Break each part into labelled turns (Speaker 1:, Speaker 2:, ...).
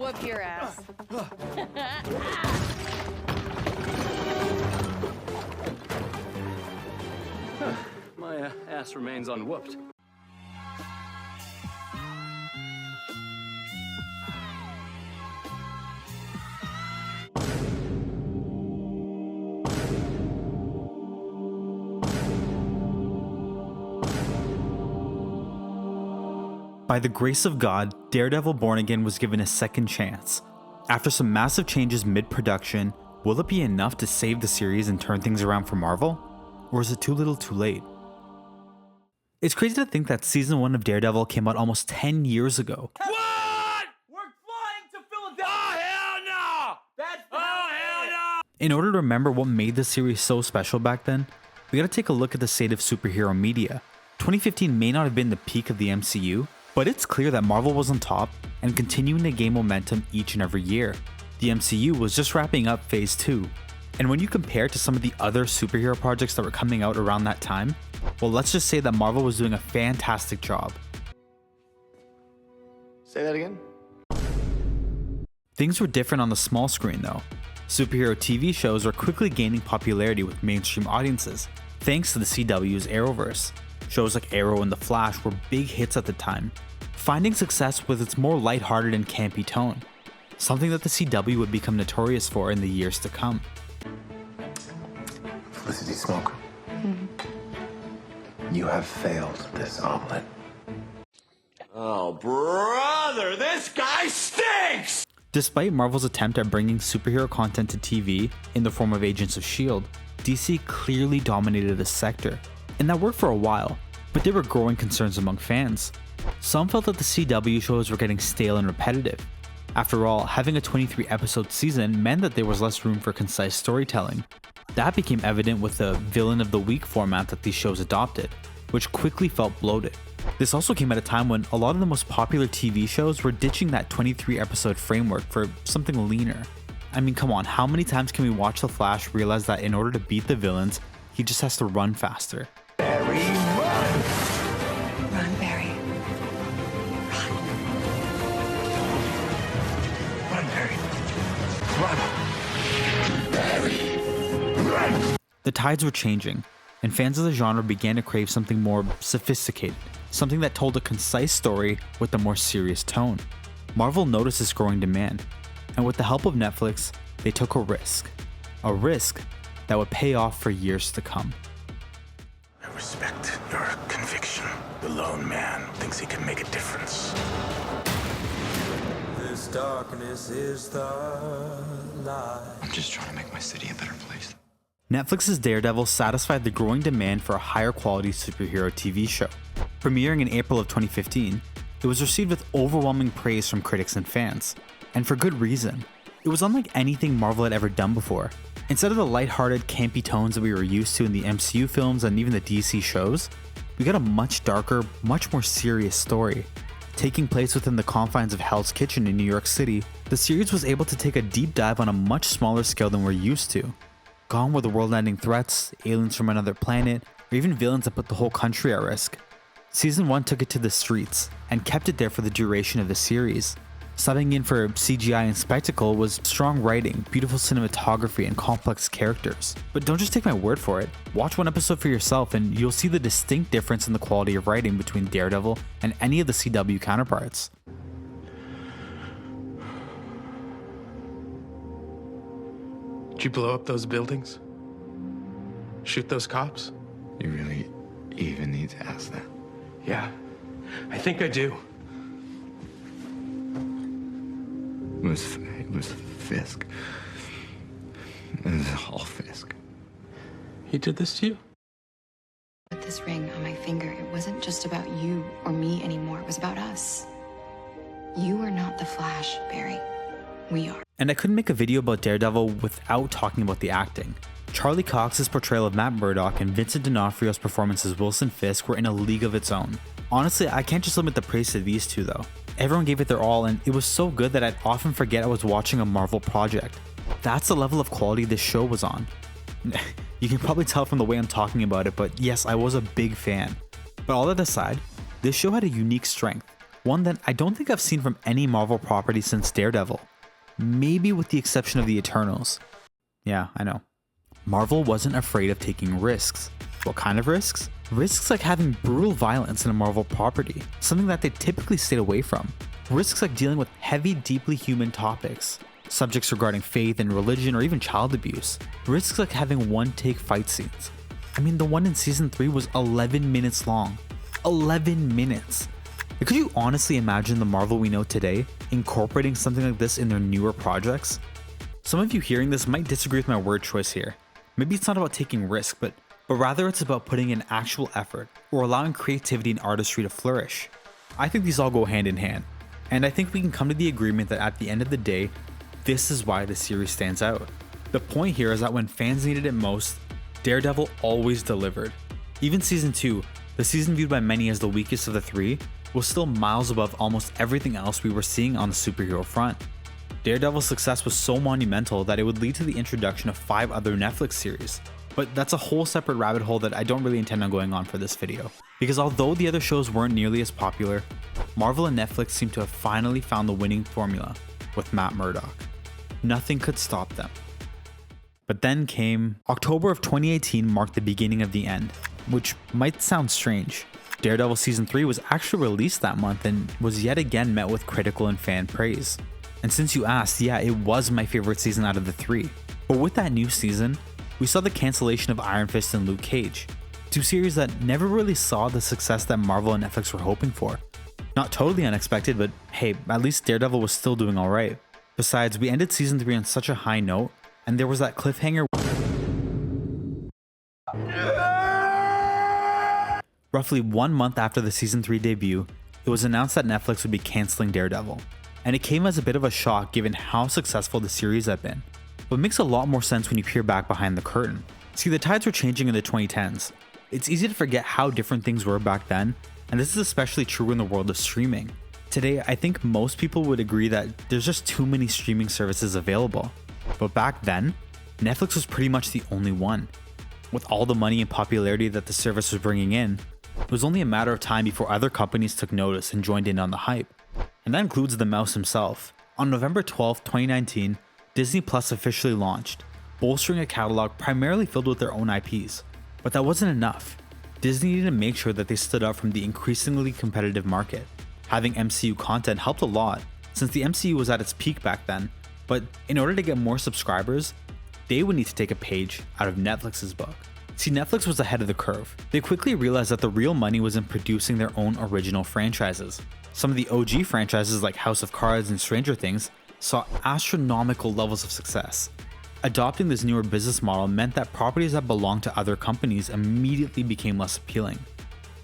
Speaker 1: whoop your ass.
Speaker 2: My ass remains unwhooped.
Speaker 3: By the grace of God, Daredevil Born Again was given a second chance. After some massive changes mid-production, will it be enough to save the series and turn things around for Marvel? Or is it too little too late? It's crazy to think that season 1 of Daredevil came out almost 10 years ago.
Speaker 4: What? We're flying to Philadelphia! Oh, hell no! That's hell no!
Speaker 3: In order to remember what made the series so special back then, we gotta take a look at the state of superhero media. 2015 may not have been the peak of the MCU, but it's clear that Marvel was on top and continuing to gain momentum each and every year. The MCU was just wrapping up Phase 2, and when you compare to some of the other superhero projects that were coming out around that time, well, let's just say that Marvel was doing a fantastic job.
Speaker 5: Say that again?
Speaker 3: Things were different on the small screen though. Superhero TV shows were quickly gaining popularity with mainstream audiences, thanks to the CW's Arrowverse. Shows like Arrow and The Flash were big hits at the time, finding success with its more lighthearted and campy tone, something that the CW would become notorious for in the years to come.
Speaker 5: Felicity Smoke. You have failed this omelet.
Speaker 4: Oh, brother, this guy stinks!
Speaker 3: Despite Marvel's attempt at bringing superhero content to TV in the form of Agents of S.H.I.E.L.D., DC clearly dominated the sector, and that worked for a while, but there were growing concerns among fans. Some felt that the CW shows were getting stale and repetitive. After all, having a 23-episode season meant that there was less room for concise storytelling. That became evident with the villain of the week format that these shows adopted, which quickly felt bloated. This also came at a time when a lot of the most popular TV shows were ditching that 23-episode framework for something leaner. I mean, come on, how many times can we watch The Flash realize that in order to beat the villains, he just has to run faster?
Speaker 5: Barry, run!
Speaker 1: Run, Barry.
Speaker 5: Run, Barry. Run! Barry, run!
Speaker 3: The tides were changing, and fans of the genre began to crave something more sophisticated, something that told a concise story with a more serious tone. Marvel noticed this growing demand, and with the help of Netflix, they took a risk that would pay off for years to come.
Speaker 5: I respect your conviction. The lone man thinks he can make a difference.
Speaker 6: This darkness is the light.
Speaker 5: I'm just trying to make my city a better place.
Speaker 3: Netflix's Daredevil satisfied the growing demand for a higher quality superhero TV show. Premiering in April of 2015, it was received with overwhelming praise from critics and fans, and for good reason. It was unlike anything Marvel had ever done before. Instead of the lighthearted, campy tones that we were used to in the MCU films and even the DC shows, we got a much darker, much more serious story. Taking place within the confines of Hell's Kitchen in New York City, the series was able to take a deep dive on a much smaller scale than we're used to. Gone were the world-ending threats, aliens from another planet, or even villains that put the whole country at risk. Season 1 took it to the streets, and kept it there for the duration of the series. Subbing in for CGI and spectacle was strong writing, beautiful cinematography, and complex characters. But don't just take my word for it. Watch one episode for yourself and you'll see the distinct difference in the quality of writing between Daredevil and any of the CW counterparts.
Speaker 7: Did you blow up those buildings? Shoot those cops?
Speaker 5: You really even need to ask that?
Speaker 7: Yeah, I think I do.
Speaker 5: It was Fisk. It was all Fisk.
Speaker 7: He did this to you?
Speaker 8: With this ring on my finger, it wasn't just about you or me anymore. It was about us. You are not the Flash, Barry. We are.
Speaker 3: And I couldn't make a video about Daredevil without talking about the acting. Charlie Cox's portrayal of Matt Murdock and Vincent D'Onofrio's performance as Wilson Fisk were in a league of its own. Honestly, I can't just limit the praise to these two though. Everyone gave it their all and it was so good that I'd often forget I was watching a Marvel project. That's the level of quality this show was on. You can probably tell from the way I'm talking about it, but yes, I was a big fan. But all that aside, this show had a unique strength. one that I don't think I've seen from any Marvel property since Daredevil. Maybe with the exception of the Eternals. Yeah, I know. Marvel wasn't afraid of taking risks. What kind of risks? Risks like having brutal violence in a Marvel property, something that they typically stayed away from. Risks like dealing with heavy, deeply human topics, subjects regarding faith and religion or even child abuse. Risks like having one-take fight scenes. I mean, the one in season 3 was 11 minutes long. 11 minutes! Could you honestly imagine the Marvel we know today incorporating something like this in their newer projects? Some of you hearing this might disagree with my word choice here. Maybe it's not about taking risk, but rather it's about putting in actual effort or allowing creativity and artistry to flourish. I think these all go hand in hand, and I think we can come to the agreement that at the end of the day, this is why the series stands out. The point here is that when fans needed it most, Daredevil always delivered. Even season 2, the season viewed by many as the weakest of the 3, was still miles above almost everything else we were seeing on the superhero front. Daredevil's success was so monumental that it would lead to the introduction of 5 other Netflix series. But that's a whole separate rabbit hole that I don't really intend on going on for this video. Because although the other shows weren't nearly as popular, Marvel and Netflix seem to have finally found the winning formula with Matt Murdock. Nothing could stop them. But then came October of 2018 marked the beginning of the end, which might sound strange. Daredevil Season 3 was actually released that month and was yet again met with critical and fan praise. And since you asked, yeah, it was my favorite season out of the 3. But with that new season, we saw the cancellation of Iron Fist and Luke Cage, 2 series that never really saw the success that Marvel and Netflix were hoping for. Not totally unexpected, but hey, at least Daredevil was still doing alright. Besides, we ended Season 3 on such a high note, and there was that cliffhanger. Roughly 1 month after the Season 3 debut, it was announced that Netflix would be cancelling Daredevil. And it came as a bit of a shock given how successful the series had been. But it makes a lot more sense when you peer back behind the curtain. See, the tides were changing in the 2010s. It's easy to forget how different things were back then, and this is especially true in the world of streaming. Today, I think most people would agree that there's just too many streaming services available. But back then, Netflix was pretty much the only one. With all the money and popularity that the service was bringing in, it was only a matter of time before other companies took notice and joined in on the hype. And that includes the mouse himself. On November 12, 2019, Disney Plus officially launched, bolstering a catalog primarily filled with their own IPs. But that wasn't enough. Disney needed to make sure that they stood out from the increasingly competitive market. Having MCU content helped a lot, since the MCU was at its peak back then, but in order to get more subscribers, they would need to take a page out of Netflix's book. See, Netflix was ahead of the curve. They quickly realized that the real money was in producing their own original franchises. Some of the OG franchises like House of Cards and Stranger Things saw astronomical levels of success. Adopting this newer business model meant that properties that belonged to other companies immediately became less appealing.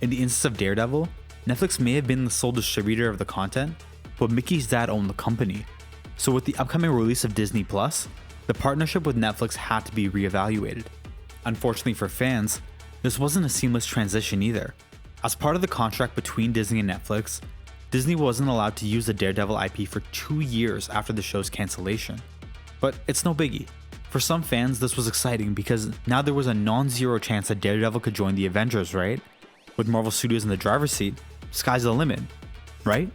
Speaker 3: In the instance of Daredevil, Netflix may have been the sole distributor of the content, but Mickey's dad owned the company. So with the upcoming release of Disney Plus, the partnership with Netflix had to be reevaluated. Unfortunately for fans, this wasn't a seamless transition either. As part of the contract between Disney and Netflix, Disney wasn't allowed to use the Daredevil IP for 2 years after the show's cancellation. But it's no biggie. For some fans, this was exciting because now there was a non-zero chance that Daredevil could join the Avengers, right? With Marvel Studios in the driver's seat, sky's the limit, right?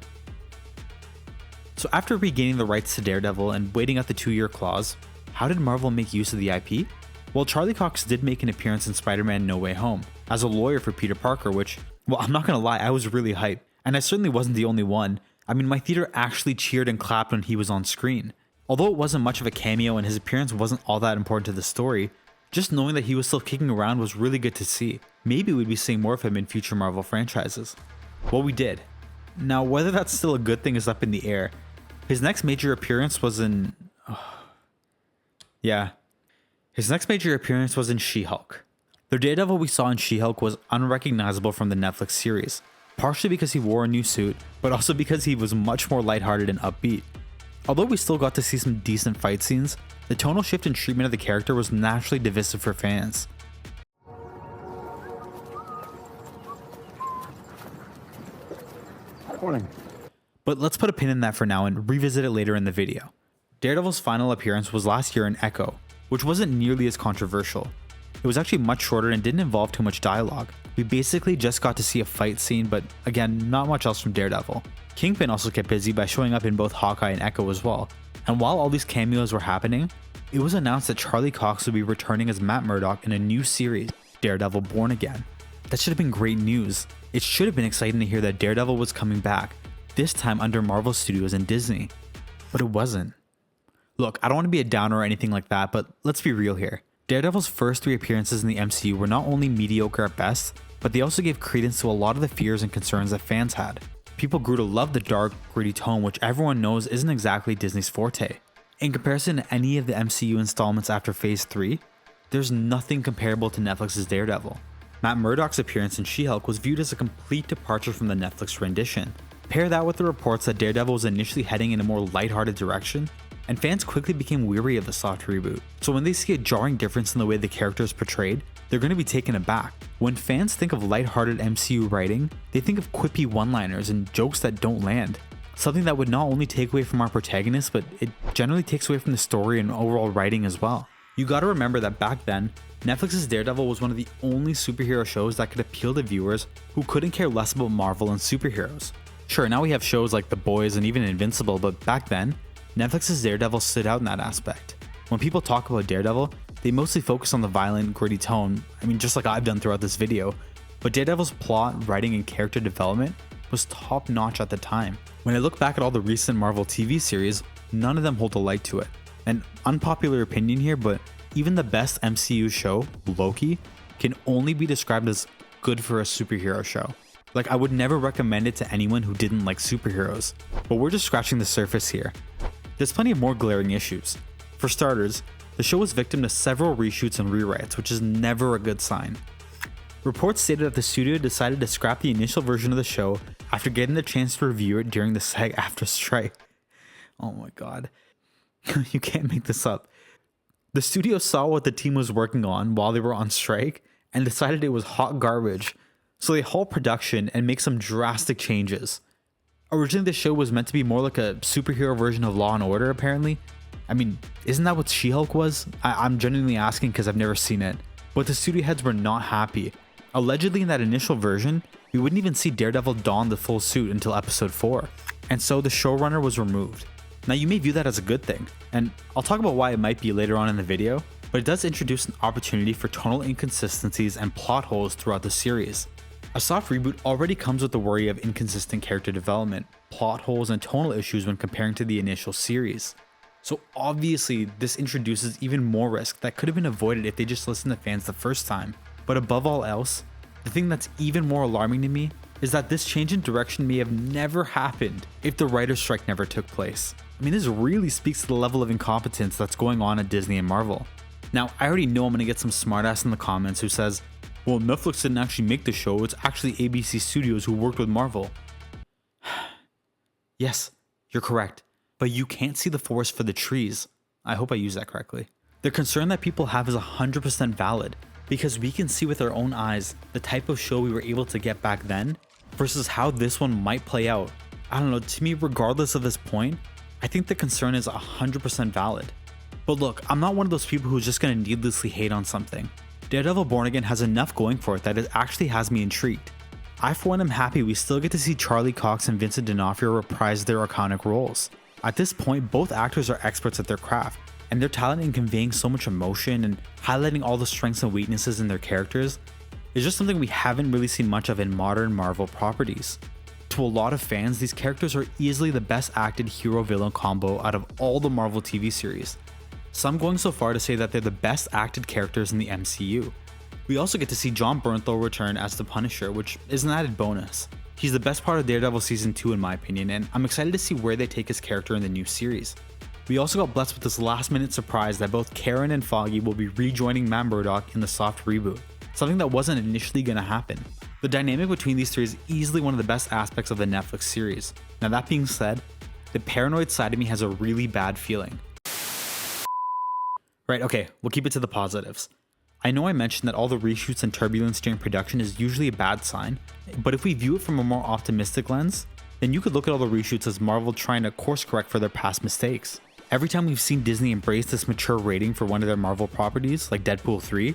Speaker 3: So after regaining the rights to Daredevil and waiting out the 2-year clause, how did Marvel make use of the IP? Well, Charlie Cox did make an appearance in Spider-Man No Way Home as a lawyer for Peter Parker, which, well, I'm not gonna lie, I was really hyped. And I certainly wasn't the only one. I mean, my theater actually cheered and clapped when he was on screen. Although it wasn't much of a cameo and his appearance wasn't all that important to the story, just knowing that he was still kicking around was really good to see. Maybe we'd be seeing more of him in future Marvel franchises. Well, we did. Now, whether that's still a good thing is up in the air. His next major appearance was in... His next major appearance was in She-Hulk. The Daredevil we saw in She-Hulk was unrecognizable from the Netflix series, partially because he wore a new suit, but also because he was much more lighthearted and upbeat. Although we still got to see some decent fight scenes, the tonal shift in treatment of the character was naturally divisive for fans.
Speaker 5: Morning.
Speaker 3: But let's put a pin in that for now and revisit it later in the video. Daredevil's final appearance was last year in Echo, which wasn't nearly as controversial. It was actually much shorter and didn't involve too much dialogue. We basically just got to see a fight scene, but again, not much else from Daredevil. Kingpin also kept busy by showing up in both Hawkeye and Echo as well. And while all these cameos were happening, it was announced that Charlie Cox would be returning as Matt Murdock in a new series, Daredevil Born Again. That should have been great news. It should have been exciting to hear that Daredevil was coming back, this time under Marvel Studios and Disney. But it wasn't. Look, I don't want to be a downer or anything like that, but let's be real here. Daredevil's first 3 appearances in the MCU were not only mediocre at best, but they also gave credence to a lot of the fears and concerns that fans had. People grew to love the dark, gritty tone, which everyone knows isn't exactly Disney's forte. In comparison to any of the MCU installments after Phase 3, there's nothing comparable to Netflix's Daredevil. Matt Murdock's appearance in She-Hulk was viewed as a complete departure from the Netflix rendition. Pair that with the reports that Daredevil was initially heading in a more lighthearted direction, and fans quickly became weary of the soft reboot. So when they see a jarring difference in the way the character is portrayed, they're going to be taken aback. When fans think of lighthearted MCU writing, they think of quippy one-liners and jokes that don't land. Something that would not only take away from our protagonist, but it generally takes away from the story and overall writing as well. You gotta remember that back then, Netflix's Daredevil was one of the only superhero shows that could appeal to viewers who couldn't care less about Marvel and superheroes. Sure, now we have shows like The Boys and even Invincible, but back then, Netflix's Daredevil stood out in that aspect. When people talk about Daredevil, they mostly focus on the violent, gritty tone, just like I've done throughout this video, but Daredevil's plot, writing, and character development was top notch at the time. When I look back at all the recent Marvel TV series, none of them hold a light to it. An unpopular opinion here, but even the best MCU show, Loki, can only be described as good for a superhero show. Like, I would never recommend it to anyone who didn't like superheroes, but we're just scratching the surface here. There's plenty of more glaring issues. For starters, the show was victim to several reshoots and rewrites, which is never a good sign. Reports stated that the studio decided to scrap the initial version of the show after getting the chance to review it during the SAG-AFTRA strike. Oh my god. You can't make this up. The studio saw what the team was working on while they were on strike and decided it was hot garbage, so they halt production and make some drastic changes. Originally, the show was meant to be more like a superhero version of Law & Order, apparently. Isn't that what She-Hulk was? I'm genuinely asking because I've never seen it. But the studio heads were not happy. Allegedly, in that initial version, we wouldn't even see Daredevil don the full suit until episode 4. And so the showrunner was removed. Now, you may view that as a good thing, and I'll talk about why it might be later on in the video, but it does introduce an opportunity for tonal inconsistencies and plot holes throughout the series. A soft reboot already comes with the worry of inconsistent character development, plot holes, and tonal issues when comparing to the initial series. So obviously, this introduces even more risk that could have been avoided if they just listened to fans the first time. But above all else, the thing that's even more alarming to me is that this change in direction may have never happened if the writer's strike never took place. This really speaks to the level of incompetence that's going on at Disney and Marvel. Now, I already know I'm gonna get some smartass in the comments who says, well, Netflix didn't actually make the show, it's actually ABC Studios who worked with Marvel. Yes, you're correct, but you can't see the forest for the trees. I hope I used that correctly. The concern that people have is 100% valid, because we can see with our own eyes the type of show we were able to get back then versus how this one might play out. I don't know, to me, regardless of this point, I think the concern is 100% valid. But look, I'm not one of those people who's just gonna needlessly hate on something. Daredevil Born Again has enough going for it that it actually has me intrigued. I for one am happy we still get to see Charlie Cox and Vincent D'Onofrio reprise their iconic roles. At this point, both actors are experts at their craft, and their talent in conveying so much emotion and highlighting all the strengths and weaknesses in their characters is just something we haven't really seen much of in modern Marvel properties. To a lot of fans, these characters are easily the best acted hero-villain combo out of all the Marvel TV series. Some going so far to say that they're the best acted characters in the MCU. We also get to see Jon Bernthal return as the Punisher, which is an added bonus. He's the best part of Daredevil Season 2 in my opinion, and I'm excited to see where they take his character in the new series. We also got blessed with this last minute surprise that both Karen and Foggy will be rejoining Matt Murdock in the soft reboot, something that wasn't initially going to happen. The dynamic between these three is easily one of the best aspects of the Netflix series. Now that being said, the paranoid side of me has a really bad feeling. Right, okay, we'll keep it to the positives. I know I mentioned that all the reshoots and turbulence during production is usually a bad sign, but if we view it from a more optimistic lens, then you could look at all the reshoots as Marvel trying to course correct for their past mistakes. Every time we've seen Disney embrace this mature rating for one of their Marvel properties, like Deadpool 3,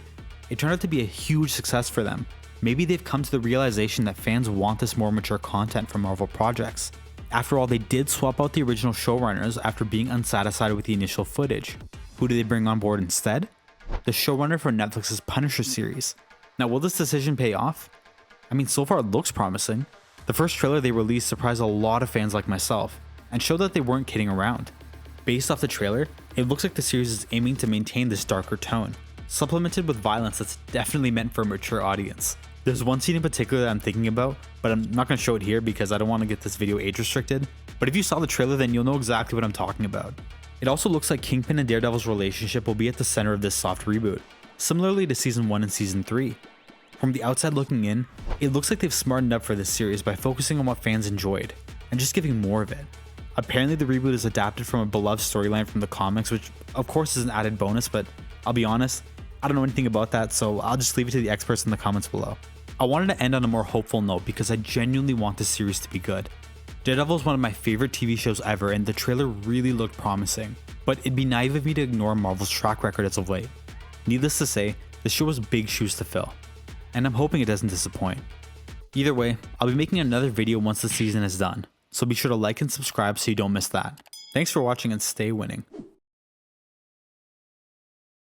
Speaker 3: it turned out to be a huge success for them. Maybe they've come to the realization that fans want this more mature content from Marvel projects. After all, they did swap out the original showrunners after being unsatisfied with the initial footage. Who did they bring on board instead? The showrunner for Netflix's Punisher series. Now, will this decision pay off? I mean, so far it looks promising. The first trailer they released surprised a lot of fans like myself, and showed that they weren't kidding around. Based off the trailer, it looks like the series is aiming to maintain this darker tone, supplemented with violence that's definitely meant for a mature audience. There's one scene in particular that I'm thinking about, but I'm not going to show it here because I don't want to get this video age restricted. But if you saw the trailer, then you'll know exactly what I'm talking about. It also looks like Kingpin and Daredevil's relationship will be at the center of this soft reboot, similarly to Season 1 and Season 3. From the outside looking in, it looks like they've smartened up for this series by focusing on what fans enjoyed, and just giving more of it. Apparently the reboot is adapted from a beloved storyline from the comics, which of course is an added bonus, but I'll be honest, I don't know anything about that, so I'll just leave it to the experts in the comments below. I wanted to end on a more hopeful note because I genuinely want this series to be good. Daredevil is one of my favorite TV shows ever, and the trailer really looked promising, but it'd be naive of me to ignore Marvel's track record as of late. Needless to say, the show has big shoes to fill, and I'm hoping it doesn't disappoint. Either way, I'll be making another video once the season is done, so be sure to like and subscribe so you don't miss that. Thanks for watching and stay winning.